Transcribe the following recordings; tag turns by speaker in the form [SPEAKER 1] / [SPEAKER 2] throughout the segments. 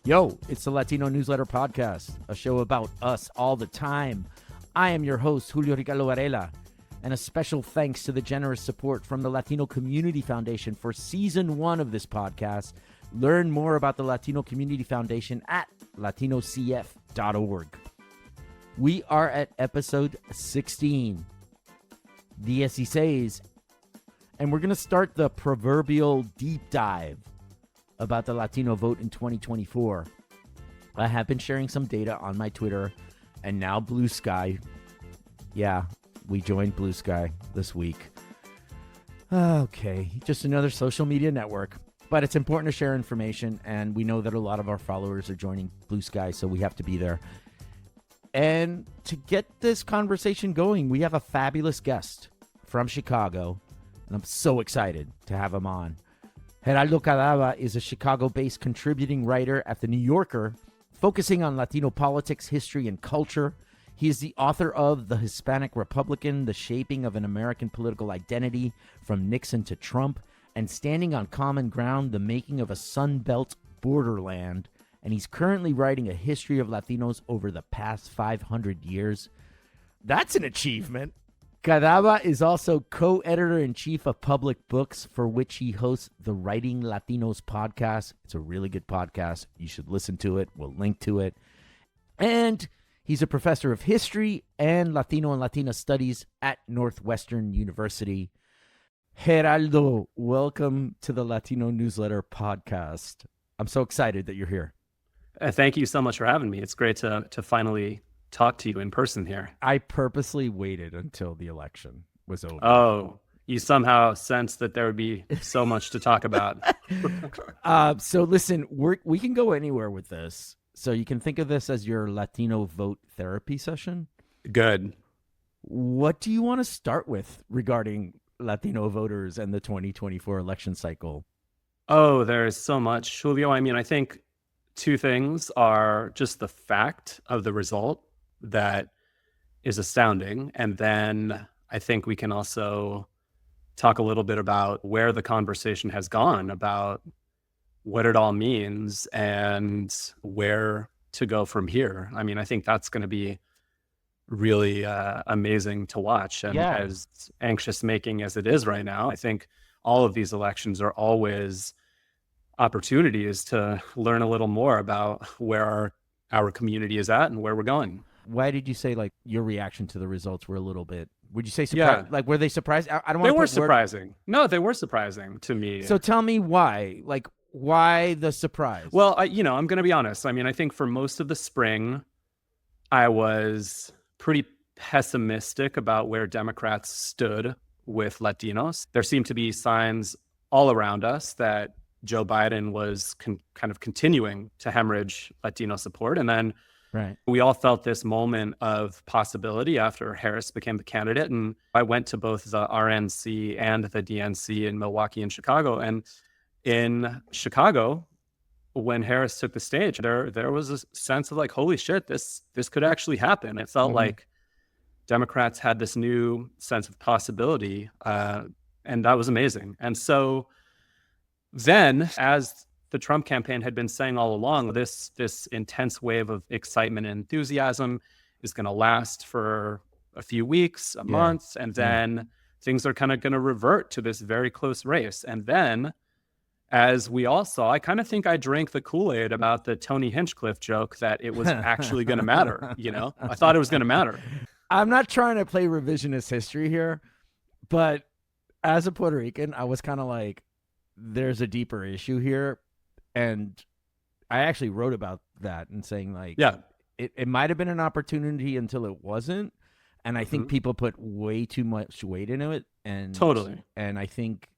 [SPEAKER 1] Yo, it's the Latino Newsletter podcast, a show about us all the time. I am your host, Julio Ricardo Varela, and a special thanks to the generous support from the Latino Community Foundation for Season 1 of this podcast. Learn more about the Latino Community Foundation at latinocf.org. We are at episode 16, 16, and we're going to start the proverbial deep dive about the Latino vote in 2024. I have been sharing some data on my Twitter and now Blue Sky. Yeah, we joined Blue Sky this week. Okay, just another social media network, but it's important to share information, and we know that a lot of our followers are joining Blue Sky, so we have to be there. And to get this conversation going, we have a fabulous guest from Chicago, and I'm so excited to have him on. Geraldo Cadava is a Chicago-based contributing writer at The New Yorker, focusing on Latino politics, history, and culture. He is the author of The Hispanic Republican, The Shaping of an American Political Identity from Nixon to Trump, and Standing on Common Ground, The Making of a Sun Belt Borderland. And he's currently writing a history of Latinos over the past 500 years. That's an achievement. Cadava is also co-editor-in-chief of Public Books, for which he hosts the Writing Latinos podcast. It's a really good podcast. You should listen to it. We'll link to it. And he's a professor of history and Latino and Latina studies at Northwestern University. Geraldo, welcome to the Latino Newsletter podcast. I'm so excited that you're here.
[SPEAKER 2] Thank you so much for having me. It's great to finally talk to you in person here.
[SPEAKER 1] I purposely waited until the election was over.
[SPEAKER 2] Oh, you somehow sensed that there would be so much to talk about.
[SPEAKER 1] So listen, we can go anywhere with this. So you can think of this as your Latino vote therapy session.
[SPEAKER 2] Good.
[SPEAKER 1] What do you want to start with regarding Latino voters and the 2024 election cycle?
[SPEAKER 2] Oh, there's so much, Julio. I mean, I think two things are just the fact of the result that is astounding. And then I think we can also talk a little bit about where the conversation has gone, about what it all means and where to go from here. I mean, I think that's going to be really amazing to watch. And as anxious making as it is right now, I think all of these elections are always opportunities to learn a little more about where our community is at and where we're going.
[SPEAKER 1] Why did you say like your reaction to the results were a little bit? Would you say surprised? Like, were they surprised? I don't want.
[SPEAKER 2] They were surprising. No, they were surprising to me.
[SPEAKER 1] So tell me why. Like, why the surprise?
[SPEAKER 2] Well, I'm going to be honest. I mean, I think for most of the spring, I was pretty pessimistic about where Democrats stood with Latinos. There seemed to be signs all around us that Joe Biden was kind of continuing to hemorrhage Latino support. And then we all felt this moment of possibility after Harris became the candidate. And I went to both the RNC and the DNC in Milwaukee and Chicago. And in Chicago, when Harris took the stage, there was a sense of like, holy shit, this could actually happen. It felt like Democrats had this new sense of possibility. And that was amazing. And so then, as the Trump campaign had been saying all along, this intense wave of excitement and enthusiasm is going to last for a few weeks, a month, and then things are kind of going to revert to this very close race. And then, as we all saw, I kind of think I drank the Kool-Aid about the Tony Hinchcliffe joke that it was actually going to matter. You know, I thought it was going to matter.
[SPEAKER 1] I'm not trying to play revisionist history here, but as a Puerto Rican, I was kind of like, there's a deeper issue here. And I actually wrote about that and saying like, it might have been an opportunity until it wasn't. And I think people put way too much weight into it. And
[SPEAKER 2] totally.
[SPEAKER 1] And I think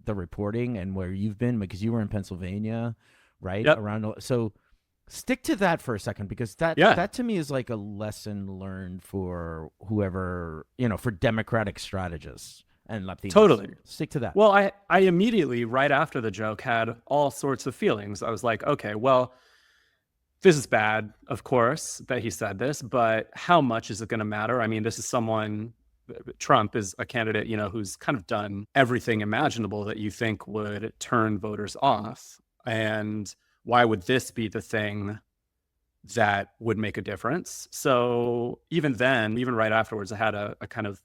[SPEAKER 1] the reporting and where you've been, because you were in Pennsylvania, right? So stick to that for a second, because that to me is like a lesson learned for whoever, for Democratic strategists. And Latinos.
[SPEAKER 2] Totally.
[SPEAKER 1] Stick to that.
[SPEAKER 2] Well, I immediately, right after the joke, had all sorts of feelings. I was like, okay, well, this is bad, of course, that he said this, but how much is it going to matter? I mean, this is someone, Trump is a candidate, who's kind of done everything imaginable that you think would turn voters off. And why would this be the thing that would make a difference? So even then, even right afterwards, I had a kind of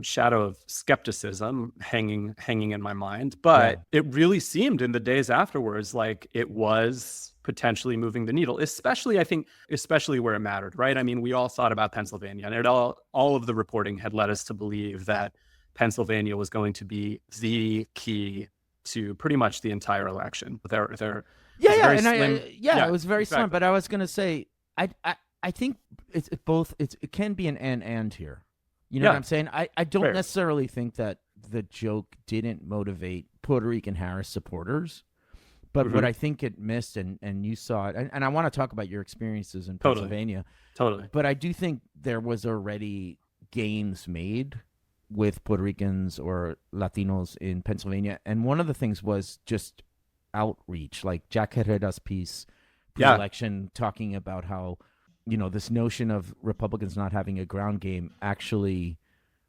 [SPEAKER 2] shadow of skepticism hanging in my mind. But it really seemed in the days afterwards like it was potentially moving the needle, especially where it mattered, right? I mean, we all thought about Pennsylvania, and all of the reporting had led us to believe that Pennsylvania was going to be the key to pretty much the entire election. It
[SPEAKER 1] was very slim. But I was going to say, I think it's both. It can be an and here. You know what I'm saying? I don't necessarily think that the joke didn't motivate Puerto Rican Harris supporters, but what I think it missed, and you saw it, and I want to talk about your experiences in Pennsylvania.
[SPEAKER 2] Totally.
[SPEAKER 1] But I do think there was already gains made with Puerto Ricans or Latinos in Pennsylvania, and one of the things was just outreach, like Jack Herrera's piece pre-election talking about how, you know, this notion of Republicans not having a ground game actually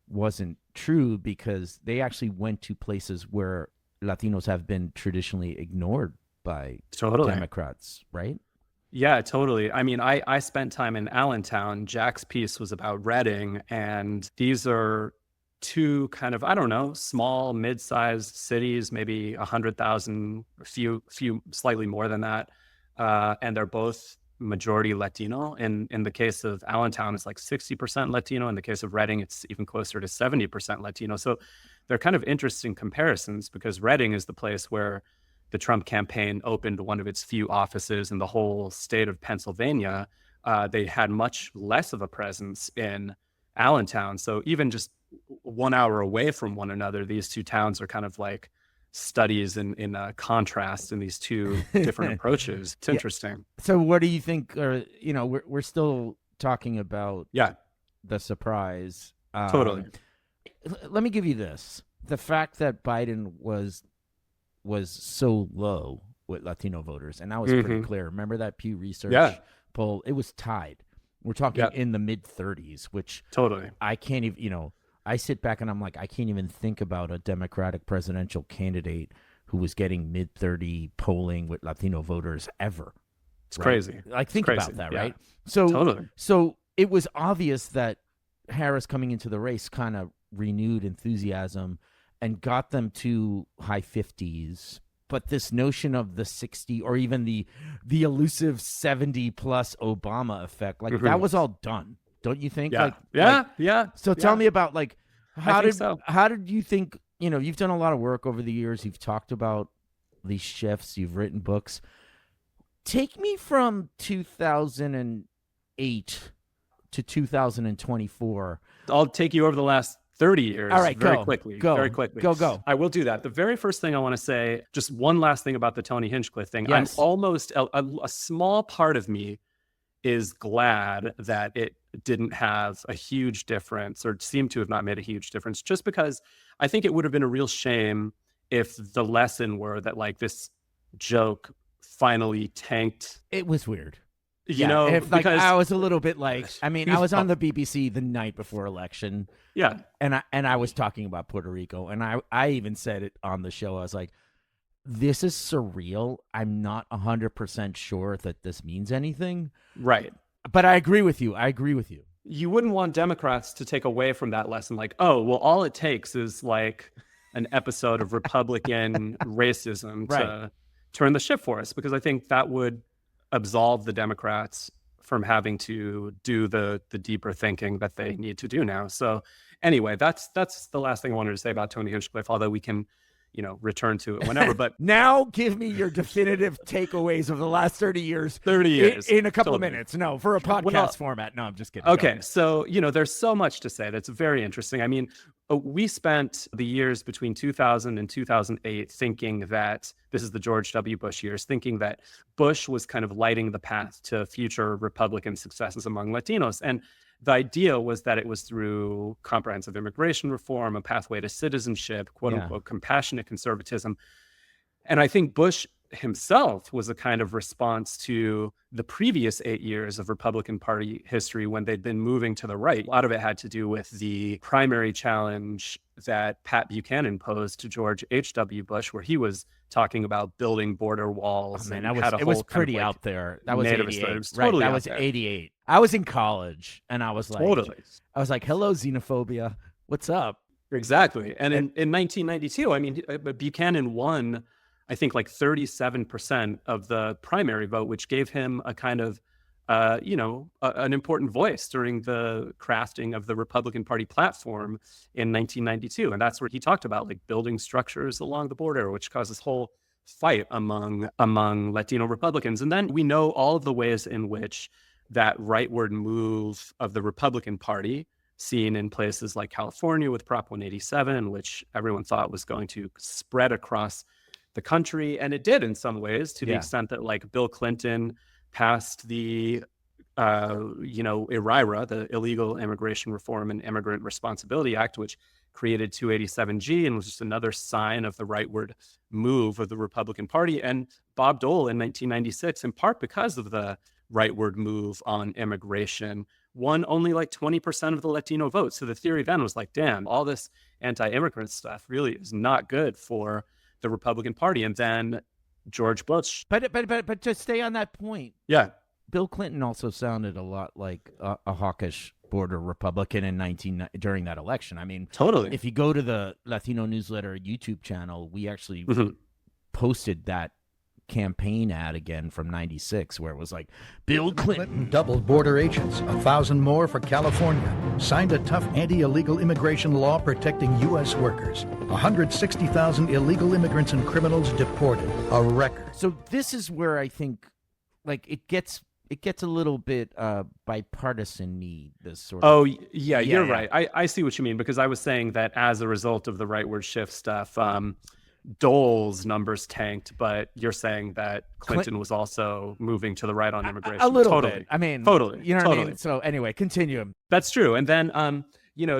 [SPEAKER 1] wasn't true, because they actually went to places where Latinos have been traditionally ignored by Democrats, right?
[SPEAKER 2] Yeah, totally. I mean, I spent time in Allentown. Jack's piece was about Reading, and these are two kind of, I don't know, small, mid-sized cities, maybe 100,000, a few slightly more than that. And they're both majority Latino. In the case of Allentown, it's like 60% Latino. In the case of Reading, it's even closer to 70% Latino. So they're kind of interesting comparisons, because Reading is the place where the Trump campaign opened one of its few offices in the whole state of Pennsylvania. They had much less of a presence in Allentown. So even just 1 hour away from one another, these two towns are kind of like studies in contrast in these two different approaches. It's interesting.
[SPEAKER 1] So what do you think? You know, we're still talking about the surprise.
[SPEAKER 2] Totally.
[SPEAKER 1] Let me give you this: the fact that Biden was so low with Latino voters, and that was pretty clear. Remember that Pew Research poll? It was tied. We're talking in the mid-30s, which I can't even, you know, I sit back and I'm like, I can't even think about a Democratic presidential candidate who was getting mid-30 polling with Latino voters ever.
[SPEAKER 2] It's crazy.
[SPEAKER 1] Like, think about that, right? So it was obvious that Harris coming into the race kind of renewed enthusiasm and got them to high 50s. But this notion of the 60 or even the elusive 70 plus Obama effect, like that was all done. Don't you think? So tell me about, like, how did you think, you know, you've done a lot of work over the years. You've talked about these shifts. You've written books. Take me from 2008 to 2024.
[SPEAKER 2] I'll take you over the last 30 years.
[SPEAKER 1] All right,
[SPEAKER 2] very quickly.
[SPEAKER 1] Go.
[SPEAKER 2] I will do that. The very first thing I want to say, just one last thing about the Tony Hinchcliffe thing.
[SPEAKER 1] Yes.
[SPEAKER 2] I'm almost a small part of me is glad that it didn't have a huge difference, or seemed to have not made a huge difference, just because I think it would have been a real shame if the lesson were that, like, this joke finally tanked.
[SPEAKER 1] It was weird.
[SPEAKER 2] You know,
[SPEAKER 1] if, like, I was a little bit like, I mean, I was on the BBC the night before election.
[SPEAKER 2] Yeah.
[SPEAKER 1] And I was talking about Puerto Rico, and I even said it on the show. I was like, this is surreal. I'm not 100% sure that this means anything.
[SPEAKER 2] Right.
[SPEAKER 1] But I agree with you.
[SPEAKER 2] You wouldn't want Democrats to take away from that lesson, like, oh, well, all it takes is like an episode of Republican racism to turn the ship for us, because I think that would absolve the Democrats from having to do the deeper thinking that they need to do now. So anyway, that's the last thing I wanted to say about Tony Hinchcliffe, although we can, you know, return to it whenever. But
[SPEAKER 1] now give me your definitive takeaways of the last 30 years.
[SPEAKER 2] 30 years.
[SPEAKER 1] In a couple of minutes. No, for a podcast format. No, I'm just kidding.
[SPEAKER 2] Okay. So, you know, there's so much to say that's very interesting. I mean, we spent the years between 2000 and 2008 thinking that, this is the George W. Bush years, thinking that Bush was kind of lighting the path to future Republican successes among Latinos. And the idea was that it was through comprehensive immigration reform, a pathway to citizenship, quote unquote, compassionate conservatism. And I think Bush himself was a kind of response to the previous 8 years of Republican Party history when they'd been moving to the right. A lot of it had to do with the primary challenge that Pat Buchanan posed to George H.W. Bush, where he was talking about building border walls.
[SPEAKER 1] Oh, man,
[SPEAKER 2] and
[SPEAKER 1] it was pretty out there. That was 88.
[SPEAKER 2] It was totally
[SPEAKER 1] right, that
[SPEAKER 2] out
[SPEAKER 1] was
[SPEAKER 2] there.
[SPEAKER 1] 88. I was in college, and I was like, hello, xenophobia. What's up?
[SPEAKER 2] Exactly. And in 1992, I mean, Buchanan won, I think, like 37% of the primary vote, which gave him a kind of, an important voice during the crafting of the Republican Party platform in 1992. And that's where he talked about like building structures along the border, which caused this whole fight among Latino Republicans. And then we know all of the ways in which that rightward move of the Republican Party, seen in places like California with Prop 187, which everyone thought was going to spread across the country. And it did in some ways, to the extent that like Bill Clinton passed the, IRIRA, the Illegal Immigration Reform and Immigrant Responsibility Act, which created 287G and was just another sign of the rightward move of the Republican Party. And Bob Dole in 1996, in part because of the rightward move on immigration, won only like 20% of the Latino vote. So the theory then was like, damn, all this anti-immigrant stuff really is not good for the Republican Party. And then George Bush.
[SPEAKER 1] But to stay on that point.
[SPEAKER 2] Yeah.
[SPEAKER 1] Bill Clinton also sounded a lot like a hawkish border Republican during that election. I mean,
[SPEAKER 2] totally.
[SPEAKER 1] If you go to the Latino Newsletter YouTube channel, we actually posted that campaign ad again from 96 where it was like Bill Clinton
[SPEAKER 3] doubled border agents, 1,000 more for California, signed a tough anti-illegal immigration law protecting U.S. workers, 160,000 illegal immigrants and criminals deported, a record.
[SPEAKER 1] So this is where I think like it gets a little bit bipartisan need, this sort of.
[SPEAKER 2] Oh, yeah, you're right. I see what you mean, because I was saying that as a result of the rightward shift stuff, Dole's numbers tanked, but you're saying that Clinton was also moving to the right on immigration.
[SPEAKER 1] A little bit. I mean,
[SPEAKER 2] totally.
[SPEAKER 1] You know what I mean? So anyway, continue.
[SPEAKER 2] That's true. And then,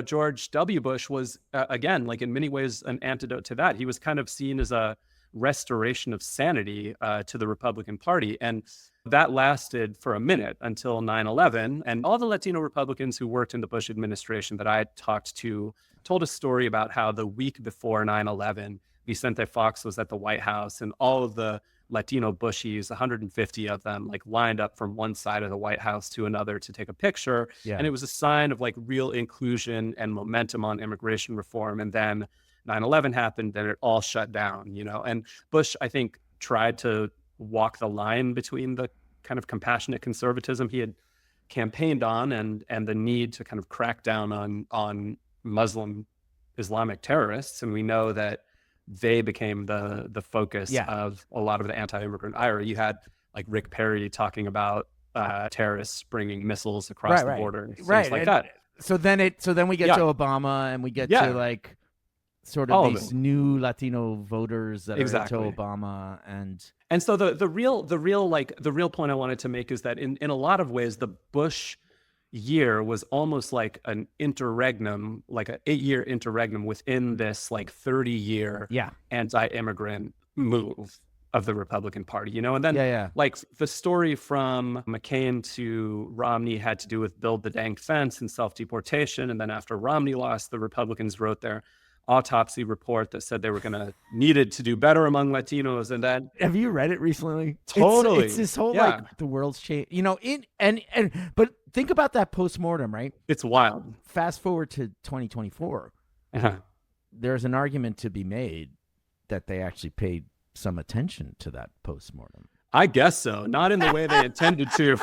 [SPEAKER 2] George W. Bush was, again, like in many ways, an antidote to that. He was kind of seen as a restoration of sanity to the Republican Party. And that lasted for a minute until 9/11. And all the Latino Republicans who worked in the Bush administration that I talked to told a story about how the week before 9/11, Vicente Fox was at the White House, and all of the Latino Bushies, 150 of them, like lined up from one side of the White House to another to take a picture. Yeah. And it was a sign of like real inclusion and momentum on immigration reform. And then 9/11 happened, and it all shut down, And Bush, I think, tried to walk the line between the kind of compassionate conservatism he had campaigned on and the need to kind of crack down on Muslim Islamic terrorists. And we know that they became the focus of a lot of the anti-immigrant ire. You had like Rick Perry talking about terrorists bringing missiles across the border, and things like that.
[SPEAKER 1] So then we get to Obama, and we get to like sort of all these new Latino voters that are into Obama,
[SPEAKER 2] and so the real point I wanted to make is that in a lot of ways the Bush year was almost like an interregnum, like an 8-year interregnum within this like 30-year anti-immigrant move of the Republican Party, and then like the story from McCain to Romney had to do with build the dang fence and self-deportation. And then after Romney lost, the Republicans wrote their autopsy report that said they were needed to do better among Latinos. And then
[SPEAKER 1] have you read it recently?
[SPEAKER 2] Totally.
[SPEAKER 1] It's this whole like the world's changed, but think about that postmortem, right?
[SPEAKER 2] It's wild.
[SPEAKER 1] Fast forward to 2024. There's an argument to be made that they actually paid some attention to that postmortem.
[SPEAKER 2] I guess so. Not in the way they intended to.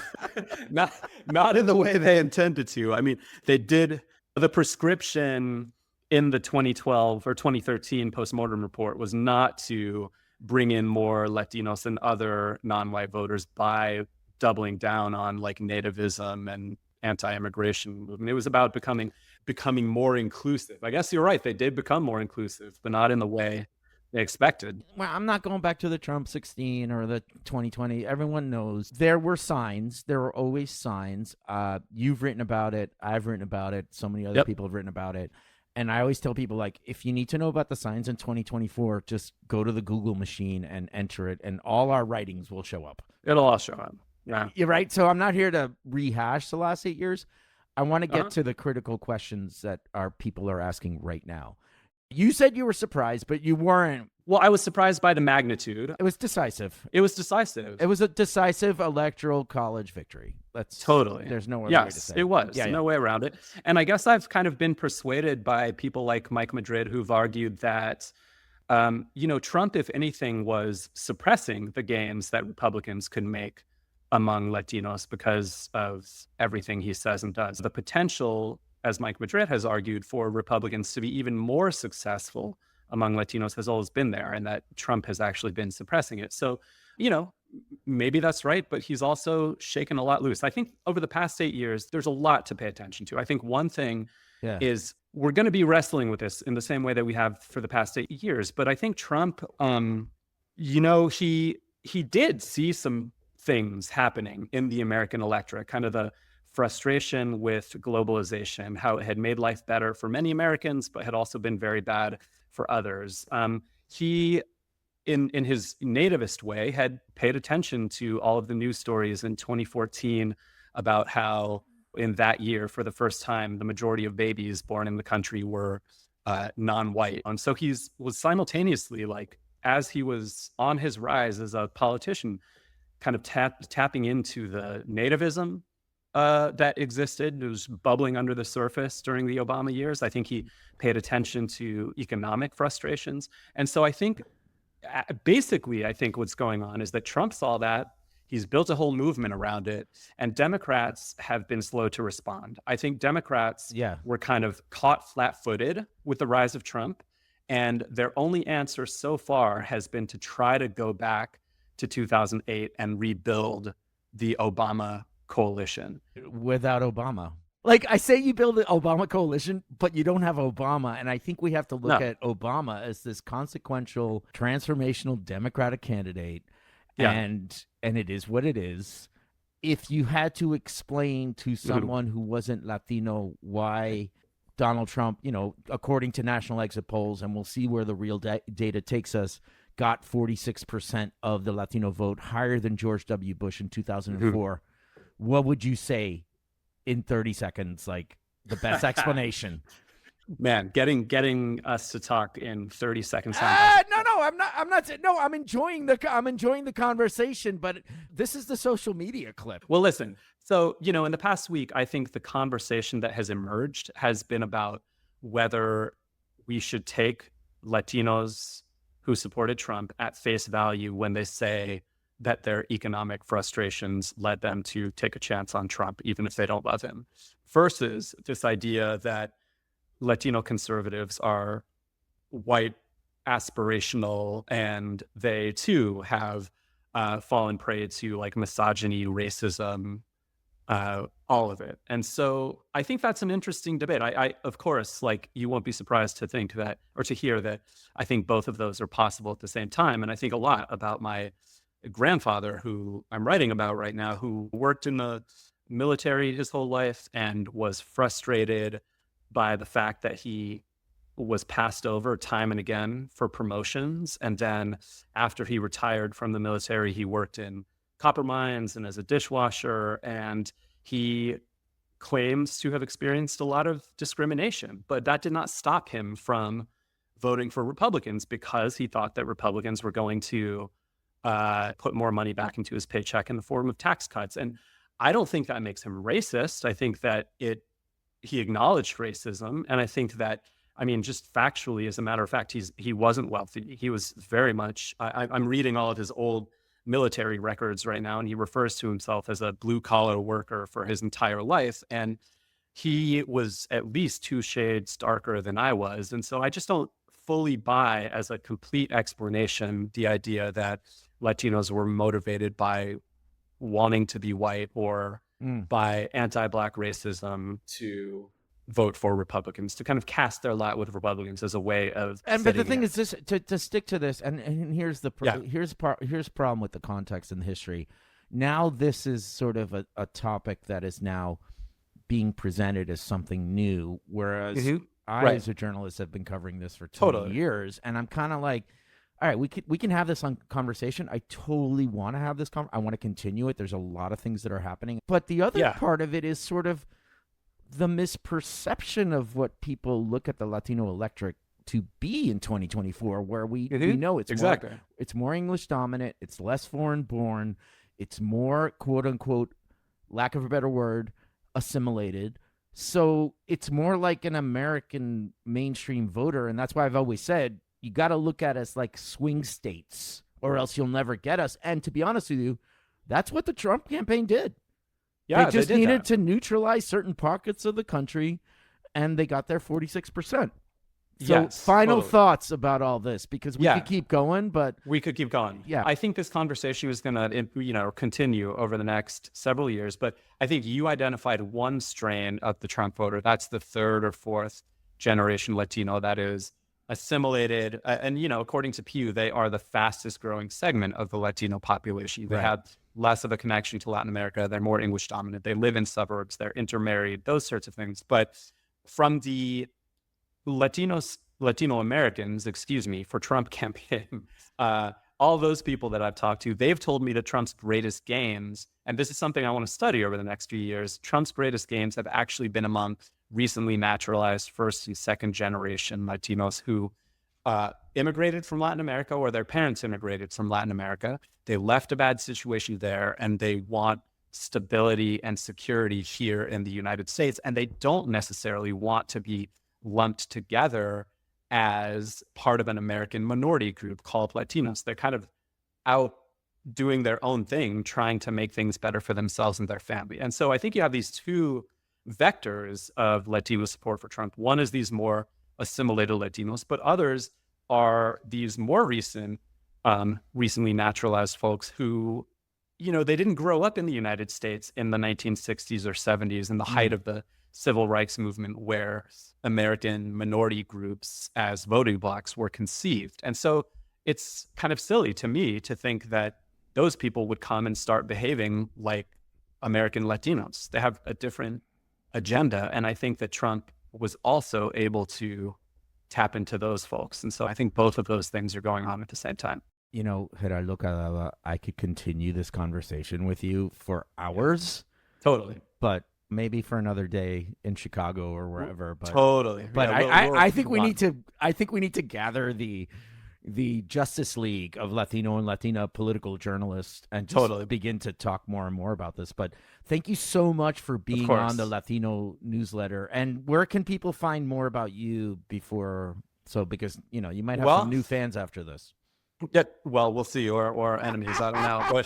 [SPEAKER 2] not in the way they intended to. I mean, they did. The prescription in the 2012 or 2013 postmortem report was not to bring in more Latinos and other non-white voters by doubling down on like nativism and anti-immigration movement. It was about becoming more inclusive. I guess you're right. They did become more inclusive, but not in the way they expected.
[SPEAKER 1] Well, I'm not going back to the Trump 16 or the 2020. Everyone knows there were signs. There were always signs. You've written about it. I've written about it. So many other people have written about it. And I always tell people, like, if you need to know about the signs in 2024, just go to the Google machine and enter it, and all our writings will show up.
[SPEAKER 2] It'll all show up. Yeah.
[SPEAKER 1] You're right. So I'm not here to rehash the last 8 years. I want to get to the critical questions that our people are asking right now. You said you were surprised, but you weren't.
[SPEAKER 2] Well, I was surprised by the magnitude.
[SPEAKER 1] It was decisive.
[SPEAKER 2] It was decisive.
[SPEAKER 1] It was a decisive electoral college victory.
[SPEAKER 2] Totally.
[SPEAKER 1] There's no other way to say
[SPEAKER 2] it was. No way around it. And I guess I've kind of been persuaded by people like Mike Madrid, who've argued that, Trump, if anything, was suppressing the gains that Republicans could make among Latinos because of everything he says and does. The potential, as Mike Madrid has argued, for Republicans to be even more successful among Latinos has always been there, and that Trump has actually been suppressing it. So, maybe that's right, but he's also shaken a lot loose. I think over the past 8 years, there's a lot to pay attention to. I think one thing is we're going to be wrestling with this in the same way that we have for the past 8 years. But I think Trump, he did see some things happening in the American electorate, kind of the frustration with globalization, how it had made life better for many Americans, but had also been very bad for others. He, in his nativist way, had paid attention to all of the news stories in 2014 about how in that year, for the first time, the majority of babies born in the country were non-white. And so he was simultaneously, like, as he was on his rise as a politician, kind of tapping into the nativism that existed. It was bubbling under the surface during the Obama years. I think he paid attention to economic frustrations. And so I think, basically, what's going on is that Trump saw that, he's built a whole movement around it, and Democrats have been slow to respond. I think Democrats were kind of caught flat-footed with the rise of Trump, and their only answer so far has been to try to go back to 2008 and rebuild the Obama coalition.
[SPEAKER 1] Without Obama. Like, I say you build an Obama coalition, but you don't have Obama. And I think we have to look at Obama as this consequential, transformational Democratic candidate. Yeah. And it is what it is. If you had to explain to someone who wasn't Latino why Donald Trump, according to national exit polls, and we'll see where the real data takes us, got 46% of the Latino vote, higher than George W. Bush in 2004. What would you say in 30 seconds, like the best explanation?
[SPEAKER 2] Man, getting us to talk in 30 seconds.
[SPEAKER 1] I'm enjoying the conversation, but this is the social media clip.
[SPEAKER 2] Well, listen. So, in the past week, I think the conversation that has emerged has been about whether we should take Latinos who supported Trump at face value when they say that their economic frustrations led them to take a chance on Trump, even if they don't love him, versus this idea that Latino conservatives are white, aspirational, and they too have fallen prey to like misogyny, racism, all of it. And so I think that's an interesting debate. I of course, like, you won't be surprised to think that, or to hear that I think both of those are possible at the same time. And I think a lot about my grandfather, who I'm writing about right now, who worked in the military his whole life and was frustrated by the fact that he was passed over time and again for promotions. And then after he retired from the military, he worked in copper mines and as a dishwasher, and he claims to have experienced a lot of discrimination, but that did not stop him from voting for Republicans because he thought that Republicans were going to put more money back into his paycheck in the form of tax cuts. And I don't think that makes him racist. I think that he acknowledged racism. And I think that, just factually, as a matter of fact, he wasn't wealthy. He was very much, I'm reading all of his old military records right now, and he refers to himself as a blue collar worker for his entire life. And he was at least 2 shades darker than I was. And so I just don't fully buy as a complete explanation the idea that Latinos were motivated by wanting to be white or by anti-Black racism to vote for Republicans, to kind of cast their lot with Republicans as a way of.
[SPEAKER 1] But the thing is, this to stick to this, and here's the here's the problem with the context and the history. Now this is sort of a topic that is now being presented as something new, whereas I as a journalist have been covering this for 20 years, and I'm kind of like, all right, we can have this conversation. I totally want to have this I want to continue it. There's a lot of things that are happening. But the other part of it is sort of the misperception of what people look at the Latino electorate to be in 2024, where we know it's it's more English dominant, it's less foreign born, it's more quote unquote, lack of a better word, assimilated. So it's more like an American mainstream voter. And that's why I've always said, you got to look at us like swing states or else you'll never get us. And to be honest with you, that's what the Trump campaign did.
[SPEAKER 2] Yeah,
[SPEAKER 1] they just needed to neutralize certain pockets of the country, and they got their 46%. So final thoughts about all this, because we could keep going, but
[SPEAKER 2] we could keep going.
[SPEAKER 1] Yeah,
[SPEAKER 2] I think this conversation is going to, continue over the next several years. But I think you identified one strain of the Trump voter. That's the third or fourth generation Latino that is assimilated. And, according to Pew, they are the fastest growing segment of the Latino population. They have less of a connection to Latin America. They're more English dominant. They live in suburbs. They're intermarried, those sorts of things. But from the Latino Americans, for Trump campaign, all those people that I've talked to, they've told me that Trump's greatest gains, and this is something I want to study over the next few years, Trump's greatest gains have actually been among recently naturalized first and second generation Latinos who immigrated from Latin America, or their parents immigrated from Latin America. They left a bad situation there and they want stability and security here in the United States. And they don't necessarily want to be lumped together as part of an American minority group called Latinos. They're kind of out doing their own thing, trying to make things better for themselves and their family. And so I think you have these two vectors of Latino support for Trump. One is these more assimilated Latinos, but others are these more recently naturalized folks who, they didn't grow up in the United States in the 1960s or 70s in the height of the civil rights movement, where American minority groups as voting blocks were conceived. And so it's kind of silly to me to think that those people would come and start behaving like American Latinos. They have a different agenda. And I think that Trump was also able to tap into those folks. And so I think both of those things are going on at the same time.
[SPEAKER 1] Geraldo Cadava, I could continue this conversation with you for hours.
[SPEAKER 2] Totally.
[SPEAKER 1] But maybe for another day in Chicago or wherever. But
[SPEAKER 2] totally.
[SPEAKER 1] But yeah, I think we need to gather the Justice League of Latino and Latina political journalists and just begin to talk more and more about this. But thank you so much for being on the Latino Newsletter. And where can people find more about you because you might have some new fans after this.
[SPEAKER 2] Yeah, well, we'll see, or enemies. I don't know.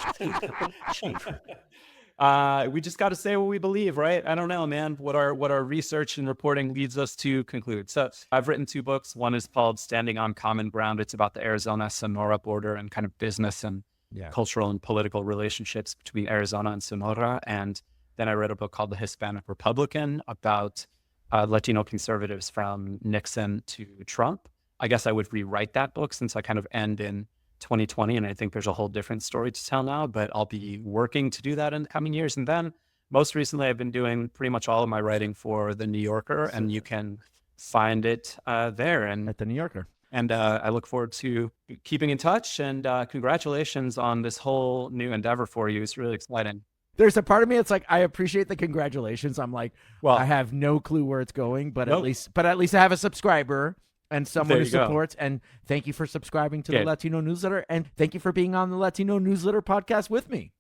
[SPEAKER 2] We just got to say what we believe, right? I don't know, man, what our research and reporting leads us to conclude. So I've written 2 books. One is called Standing on Common Ground. It's about the Arizona-Sonora border and kind of business and cultural and political relationships between Arizona and Sonora. And then I read a book called The Hispanic Republican about Latino conservatives from Nixon to Trump. I guess I would rewrite that book since I kind of end in 2020, and I think there's a whole different story to tell now, but I'll be working to do that in the coming years. And then most recently, I've been doing pretty much all of my writing for The New Yorker, and you can find it there. And
[SPEAKER 1] at The New Yorker.
[SPEAKER 2] And I look forward to keeping in touch, and congratulations on this whole new endeavor for you. It's really exciting.
[SPEAKER 1] There's a part of me, it's like, I appreciate the congratulations. I'm like, well, I have no clue where it's going, but at least I have a subscriber and someone who supports. And thank you for subscribing to the Latino Newsletter. And thank you for being on the Latino Newsletter podcast with me.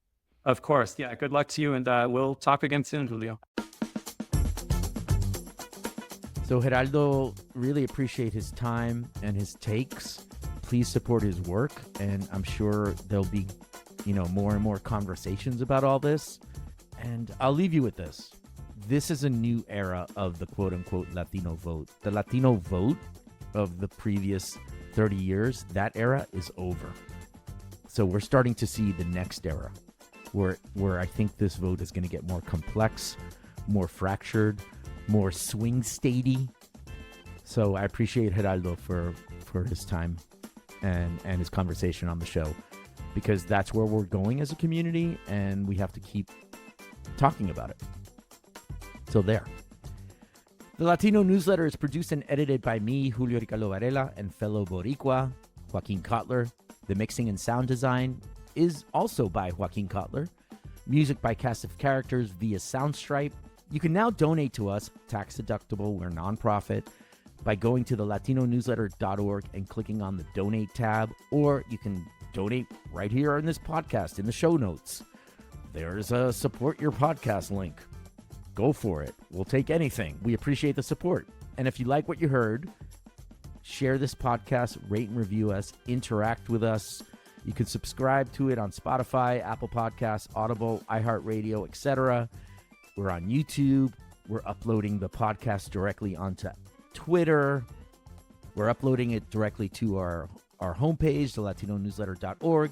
[SPEAKER 2] Of course. Yeah. Good luck to you. And we'll talk again soon, Julio.
[SPEAKER 1] So Geraldo, really appreciate his time and his takes. Please support his work. And I'm sure there'll be, more and more conversations about all this. And I'll leave you with this. This is a new era of the quote unquote Latino vote. The Latino vote of the previous 30 years, that era is over. So we're starting to see the next era where I think this vote is going to get more complex, more fractured, more swing statey. So I appreciate Geraldo for his time and his conversation on the show, because that's where we're going as a community and we have to keep talking about it. So there. The Latino Newsletter is produced and edited by me, Julio Ricardo Varela, and fellow Boricua, Joaquin Cotler. The mixing and sound design is also by Joaquin Cotler. Music by Cast of Characters via Soundstripe. You can now donate to us, tax deductible, we're nonprofit, by going to the latinonewsletter.org and clicking on the donate tab, or you can donate right here on this podcast in the show notes. There's a support your podcast link. Go for it. We'll take anything. We appreciate the support. And if you like what you heard, share this podcast, rate and review us, interact with us. You can subscribe to it on Spotify, Apple Podcasts, Audible, iHeartRadio, etc. We're on YouTube. We're uploading the podcast directly onto Twitter. We're uploading it directly to our homepage, the latinonewsletter.org.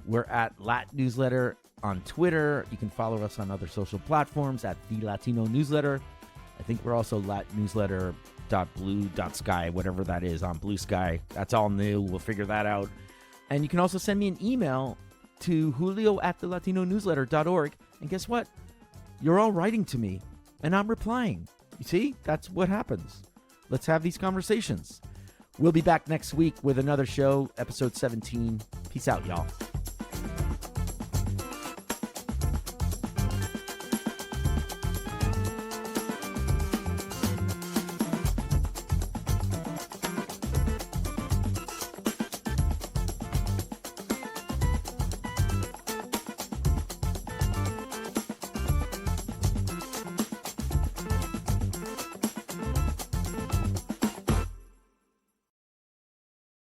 [SPEAKER 1] We're at Lat Newsletter on Twitter. You can follow us on other social platforms at the Latino Newsletter. I think we're also latnewsletter.blue.sky, whatever that is, on Blue Sky. That's all new. We'll figure that out. And you can also send me an email to julio@thelatinonewsletter.org. And guess what? You're all writing to me, and I'm replying. You see? That's what happens. Let's have these conversations. We'll be back next week with another show, episode 17. Peace out, y'all.